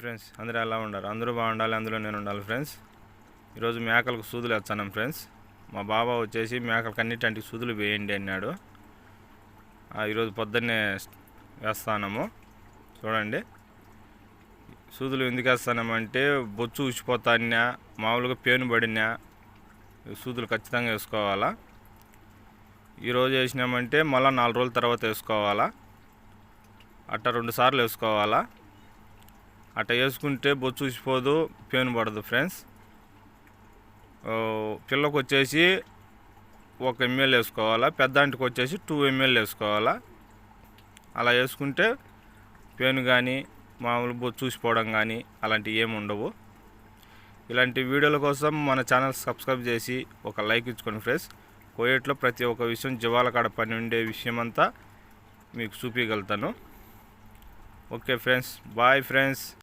Friends అందరూ ఎలా ఉన్నారు? అందరూ బాగుండాలి, అందులో నేను ఉండాలి ఫ్రెండ్స్. ఈరోజు మేకలకు సూదులు వేస్తాను ఫ్రెండ్స్. మా బాబా వచ్చేసి మేకలకు అన్నిటింటికి సూదులు వేయండి అన్నాడు. ఈరోజు పొద్దున్నే వేస్తాము. చూడండి, సూదులు ఎందుకు వేస్తామంటే బొచ్చు ఊసిపోతాన్నా, మామూలుగా పేను పడినా సూదులు ఖచ్చితంగా వేసుకోవాలా. ఈరోజు వేసినామంటే మళ్ళీ 4 రోజుల తర్వాత వేసుకోవాలా. అట్ట 2 సార్లు వేసుకోవాలా. అట్ట వేసుకుంటే బొచ్చు ఊసిపోదు, పేను పడదు ఫ్రెండ్స్. పిల్లకు వచ్చేసి 1 ml వేసుకోవాలా, పెద్దాంటికి వచ్చేసి 2 ml వేసుకోవాలా. అలా వేసుకుంటే పేను కానీ మామూలు బొచ్చు ఊసిపోవడం కానీ అలాంటివి ఏమి ఉండవు. ఇలాంటి వీడియోల కోసం మన ఛానల్ సబ్స్క్రైబ్ చేసి ఒక లైక్ ఇచ్చుకోండి ఫ్రెండ్స్. కోయేట్లో ప్రతి ఒక్క విషయం జీవాల కాడ పని ఉండే విషయం అంతా మీకు చూపించగలుగుతాను. Okay friends, bye friends.